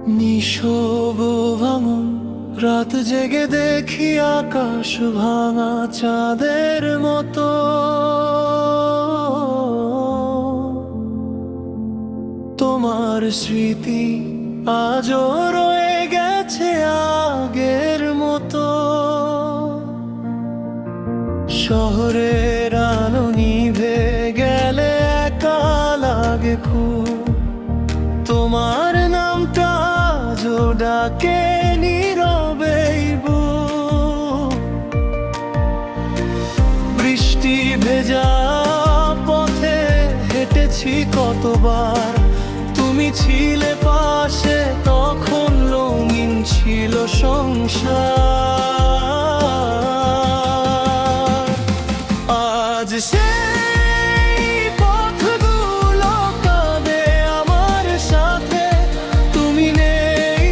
নিশোব ভাঙন রাত জেগে দেখি আকাশ ভাঙা চাঁদের মতো। তোমার স্মৃতি আজও রয়ে গেছে আগের মতো। শহরের আলো নিভে গেলে একা লাগে খুব, তোমার নামটা আজও ডাকে নীরবেই বুক। বৃষ্টি ভেজা পথে হেঁটেছি কতবার, তুমি ছিলে পাশে তখন রঙিন ছিল সংসার। আজ সেই পথগুলো কাঁদে আমার সাথে, তুমি নেই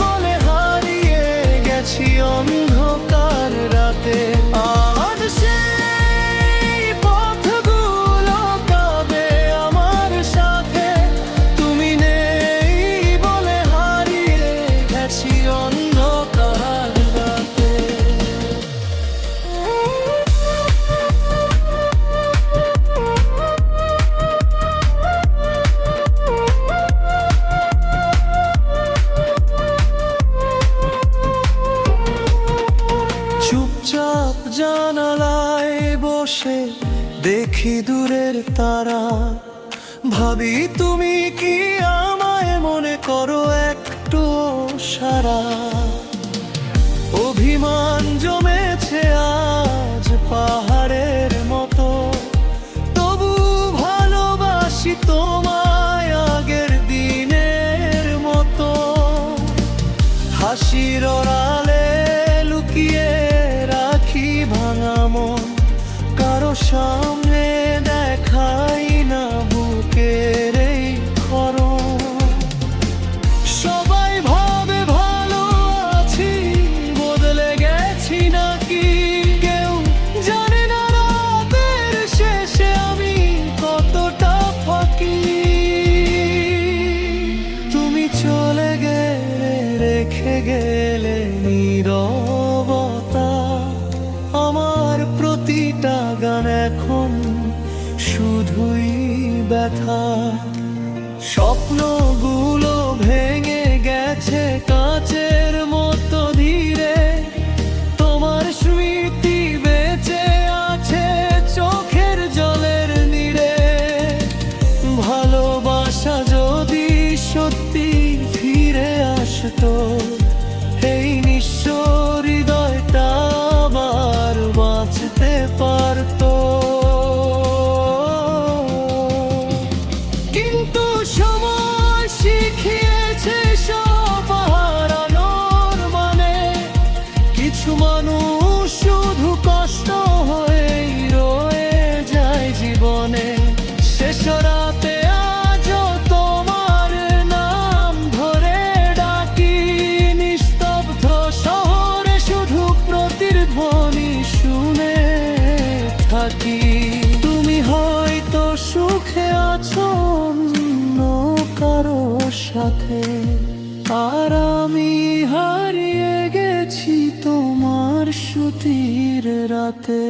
বলে হারিয়ে গেছি অন্ধকার রাতে। আজ সেই পথগুলো কাঁদে আমার সাথে, তুমি নেই বলে হারিয়ে গেছি অন্ধকার রাতে। চুপচাপ জানালায় বসে দেখি দূরের তারা, ভাবি তুমি কি আমায় মনে করো একটু সারা। অভিমান জমেছে আজ পাহাড়ের মতো, তবু ভালোবাসি তোমায় আগের দিনের মতো। হাসির আড়ালে লুকিয়ে রাখি ভাঙা মন, কারো সামনে দেখাই না বুকের এই খরম। সবাই ভাবে ভালো আছি, বদলে গেছি নাকি কেউ জানে না রাতের শেষে আমি কতটা ফাঁকি। তুমি চলে গেলে রেখে গেলে নীরবতা, আমার প্রতিটা গান এখন শুধুই ব্যথা। স্বপ্নগুলো ভেঙে গেছে কাচের মতো ধীরে, তোমার স্মৃতি বেঁচে আছে চোখের জলের নীড়ে। ভালোবাসা যদি সত্যি ফিরে আসতো, এই নিঃস্ব হৃদয়টা আবার বাঁচতে পারতো। কিন্তু সময় শিখিয়েছে সব হারানোর মানে, কিছু মানুষ শুধু কষ্ট হয়েই রয়ে যায় জীবনে। শেষ রাতে আজও তোমার নাম ধরে ডাকি, নিস্তব্ধ শহরে শুধু প্রতিধ্বনি শুনে থাকি। তুমি হয়তো সুখে আছো অন্য কারো সাথে, আর আমি হারিয়ে গেছি তোমার স্মৃতির রাতে।